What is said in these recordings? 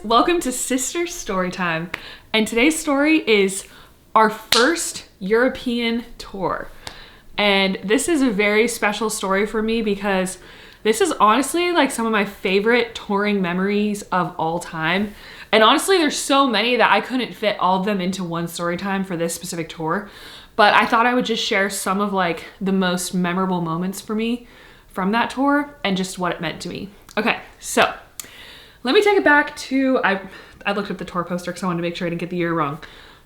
welcome to Sister Storytime. And today's story is our first European tour. And this is a very special story for me because this is honestly like some of my favorite touring memories of all time. And honestly, there's so many that I couldn't fit all of them into one story time for this specific tour. But I thought I would just share some of like the most memorable moments for me from that tour and just what it meant to me. Okay, so let me take it back to, I looked up the tour poster because I wanted to make sure I didn't get the year wrong.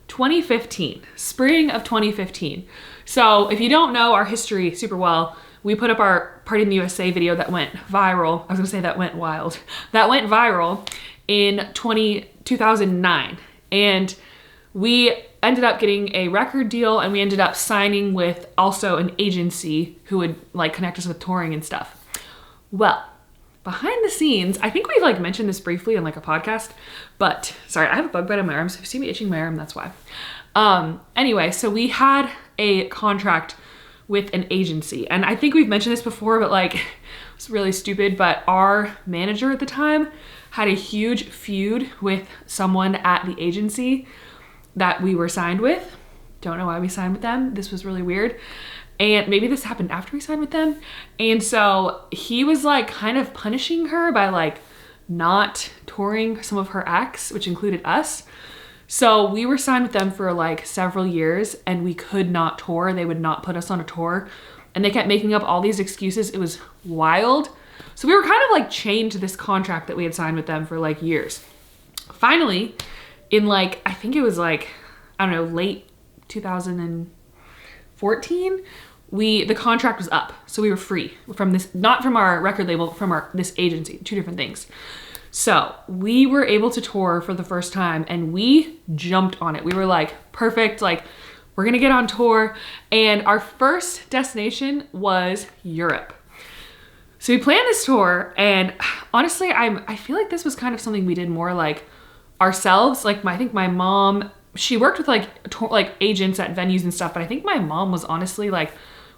2015, spring of 2015. So if you don't know our history super well, we put up our Party in the USA video that went viral. I was gonna say that went wild. That went viral in 2009. And we ended up getting a record deal and we ended up signing with also an agency who would like connect us with touring and stuff. Well, behind the scenes, I think we've like mentioned this briefly on like a podcast, but sorry, I have a bug bite on my arm. So if you see me itching my arm, that's why. Anyway, so we had a contract with an agency and I think we've mentioned this before, but like it's really stupid, but our manager at the time had a huge feud with someone at the agency that we were signed with. Don't know why we signed with them. This was really weird. And maybe this happened after we signed with them. And so he was like kind of punishing her by like not touring some of her acts, which included us. So we were signed with them for like several years and we could not tour. They would not put us on a tour. And they kept making up all these excuses. It was wild. So we were kind of like chained to this contract that we had signed with them for like years. Finally, in like, I think it was like, I don't know, late 2014, the contract was up. So we were free from this, not from our record label, but from this agency, two different things. So we were able to tour for the first time and we jumped on it. We were like, perfect, like we're gonna get on tour. And our first destination was Europe. So we planned this tour and honestly, I feel like this was kind of something we did more like ourselves. Like I think my mom, she worked with like agents at venues and stuff, but I think my mom was honestly like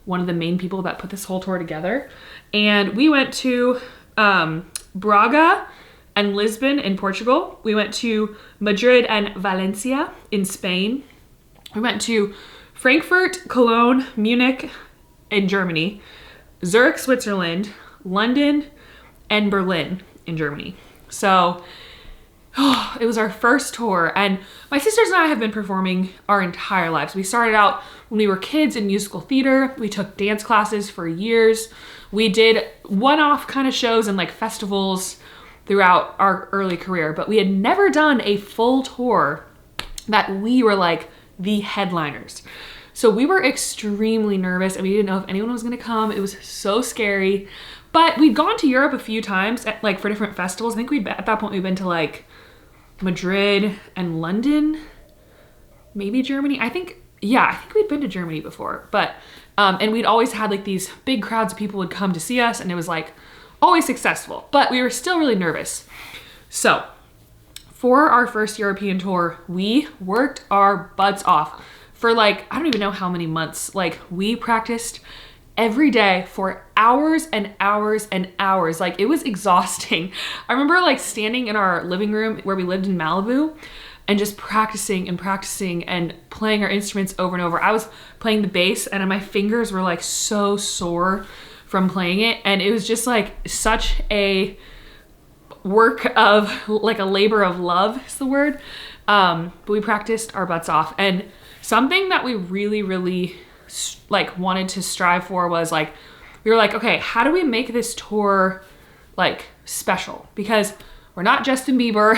one of the main people that put this whole tour together. And we went to Braga and Lisbon in Portugal. We went to Madrid and Valencia in Spain. We went to Frankfurt, Cologne, Munich in Germany, Zurich, Switzerland, London, and Berlin in Germany. So it was our first tour and my sisters and I have been performing our entire lives. We started out when we were kids in musical theater. We took dance classes for years. We did one-off kind of shows and like festivals throughout our early career, but we had never done a full tour that we were like the headliners. So we were extremely nervous and we didn't know if anyone was gonna come. It was so scary, but we'd gone to Europe a few times like for different festivals. I think at that point we'd been to like Madrid and London, maybe Germany. I think we'd been to Germany before, but, and we'd always had like these big crowds of people would come to see us and it was like always successful, but we were still really nervous. So for our first European tour, we worked our butts off for like, I don't even know how many months. Like we practiced every day for hours and hours and hours. Like it was exhausting. I remember like standing in our living room where we lived in Malibu and just practicing and practicing and playing our instruments over and over. I was playing the bass and my fingers were like so sore from playing it. And it was just like such a work of like a labor of love is the word. But we practiced our butts off. And something that we really, really like wanted to strive for was like, we were like, okay, how do we make this tour like special? Because we're not Justin Bieber.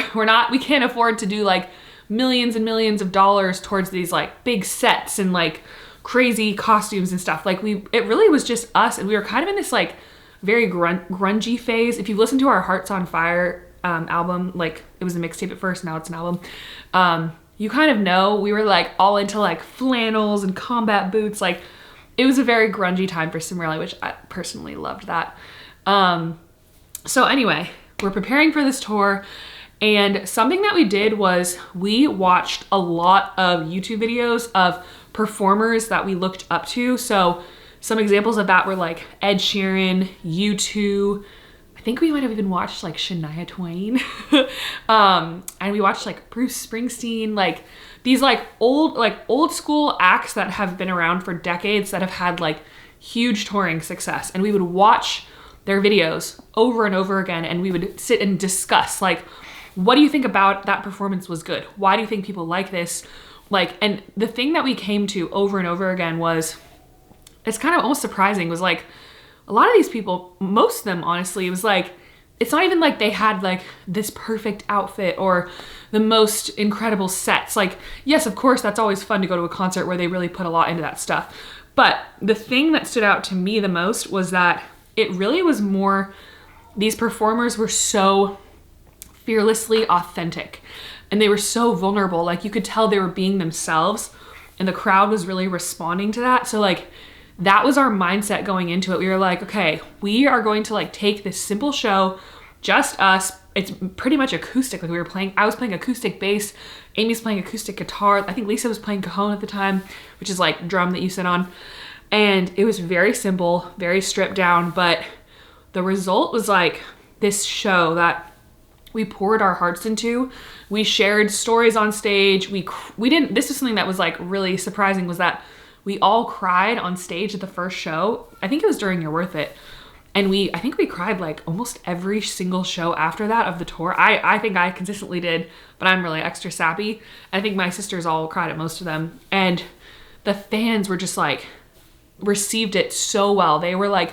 We can't afford to do like millions and millions of dollars towards these like big sets and like crazy costumes and stuff. Like it really was just us. And we were kind of in this like very grungy phase. If you listen to our Hearts on Fire album, like it was a mixtape at first, now it's an album. You kind of know we were like all into like flannels and combat boots. Like it was a very grungy time for Cimarelli, which I personally loved that. So anyway, we're preparing for this tour and something that we did was we watched a lot of YouTube videos of performers that we looked up to. So some examples of that were like Ed Sheeran, U2, I I think we might have even watched like Shania Twain. And we watched like Bruce Springsteen, like these like old school acts that have been around for decades that have had like huge touring success. And we would watch their videos over and over again, and we would sit and discuss like, what do you think about that performance was good? Why do you think people like this? Like, and the thing that we came to over and over again was, it's kind of almost surprising, was like, a lot of these people, most of them, honestly, it was like, it's not even like they had like this perfect outfit or the most incredible sets. Like, yes, of course, that's always fun to go to a concert where they really put a lot into that stuff. But the thing that stood out to me the most was that it really was more, these performers were so fearlessly authentic and they were so vulnerable. Like, you could tell they were being themselves and the crowd was really responding to that. So like, that was our mindset going into it. We were like, okay, we are going to like take this simple show, just us. It's pretty much acoustic. Like, I was playing acoustic bass. Amy's playing acoustic guitar. I think Lisa was playing cajon at the time, which is like drum that you sit on. And it was very simple, very stripped down, but the result was like this show that we poured our hearts into. We shared stories on stage. This is something that was like really surprising, was that we all cried on stage at the first show. I think it was during You're Worth It. And I think we cried like almost every single show after that of the tour. I think I consistently did, but I'm really extra sappy. I think my sisters all cried at most of them. And the fans were just like, received it so well. They were like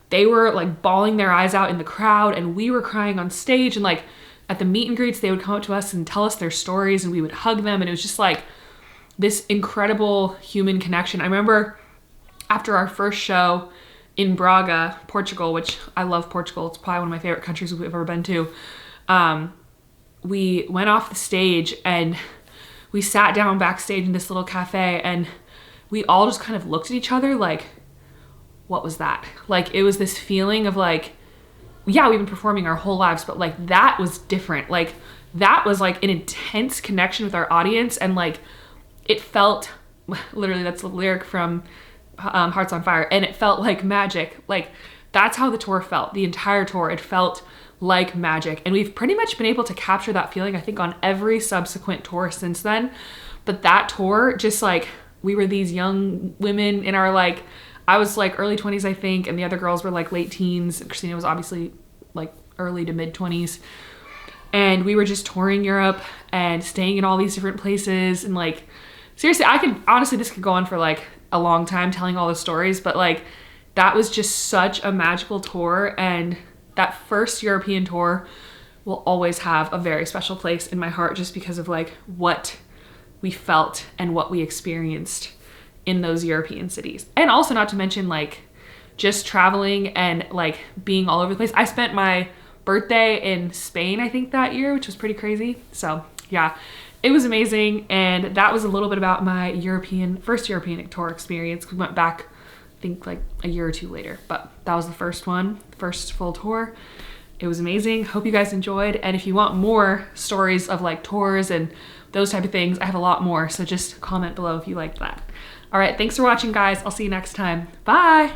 bawling their eyes out in the crowd, and we were crying on stage. And like at the meet and greets, they would come up to us and tell us their stories, and we would hug them. And it was just like this incredible human connection. I remember after our first show in Braga, Portugal, which I love Portugal. It's probably one of my favorite countries we've ever been to. We went off the stage and we sat down backstage in this little cafe, and we all just kind of looked at each other like, what was that? Like, it was this feeling of like, yeah, we've been performing our whole lives, but like that was different. Like, that was like an intense connection with our audience, and like, it felt, literally that's the lyric from Hearts on Fire, and it felt like magic. Like, that's how the tour felt. The entire tour, it felt like magic. And we've pretty much been able to capture that feeling, I think, on every subsequent tour since then. But that tour, just like, we were these young women in our like, I was like early 20s, I think, and the other girls were like late teens. Christina was obviously like early to mid 20s. And we were just touring Europe and staying in all these different places. And like, seriously, this could go on for like a long time telling all the stories, but like, that was just such a magical tour. And that first European tour will always have a very special place in my heart, just because of like what we felt and what we experienced in those European cities. And also, not to mention like just traveling and like being all over the place. I spent my birthday in Spain, I think, that year, which was pretty crazy. So yeah, it was amazing. And that was a little bit about my first European tour experience. We went back, I think, like a year or two later, but that was the first full tour. It was amazing. Hope you guys enjoyed. And if you want more stories of like tours and those type of things, I have a lot more. So just comment below if you liked that. All right, thanks for watching, guys. I'll see you next time. Bye.